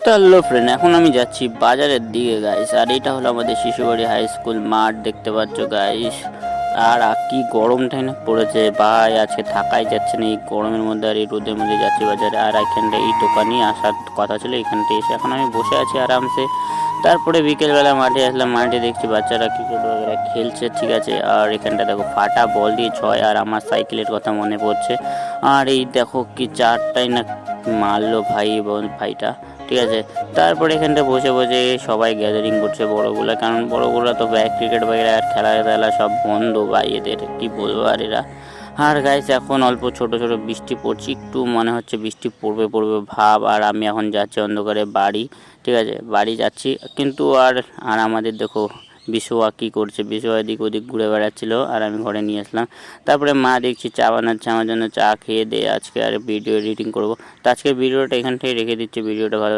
তো hello friend, এখন আমি যাচ্ছি বাজারের দিকে গাইস। আর এটা হলো আমাদের শিশুবাড়ি হাই স্কুল মাঠ, দেখতে পাচ্ছ গাইস। আর কি গরমটাই না পড়েছে ভাই, আজকে থাকাই যাচ্ছে না এই গরমের মধ্যে। আর এই রোদের মধ্যে যাচ্ছি বাজারে। আর এখানটা এই দোকানেই আসার কথা ছিল, এখানটা এসে এখন আমি বসে আছি আরামসে। তারপরে বিকেলবেলা মাঠে আসলাম, মাঠে দেখছি বাচ্চারা ক্রিকেট বগেরা খেলছে, ঠিক আছে। আর এখানটা দেখো ফাটা বল দিয়ে ছয়, আর আমার সাইকেলের কথা মনে পড়ছে। আর এই দেখো কি চারটাই না মারলো ভাই এবং ভাইটা, ঠিক আছে। তারপরে এখানটা বসে বসে সবাই গ্যাদারিং করছে বড়গুলা, কারণ বড়গুলা তো ব্যাগ ক্রিকেট বাইরে আর খেলা টেলা সব বন্ধ ভাই, এদের কি বলবো আর এরা। আর গাইস এখন অল্প ছোট ছোট বৃষ্টি পড়ছে, একটু মনে হচ্ছে বৃষ্টি পড়বে পড়বে ভাব। আর আমি এখন যাচ্ছি অন্ধকারে বাড়ি, ঠিক আছে, বাড়ি যাচ্ছি। কিন্তু আর আর আমাদের দেখো বিশোয়া কী করছে, বিশোয়া এদিক ওদিক ঘুরে বেড়াচ্ছিল, আর আমি ঘরে নিয়ে আসলাম। তারপরে মা দেখছি চা বানাচ্ছে আমার জন্য, চা খেয়ে দিয়ে আজকে আর ভিডিও এডিটিং করবো। তো আজকের ভিডিওটা এখান থেকে রেখে দিচ্ছি। ভিডিওটা ভালো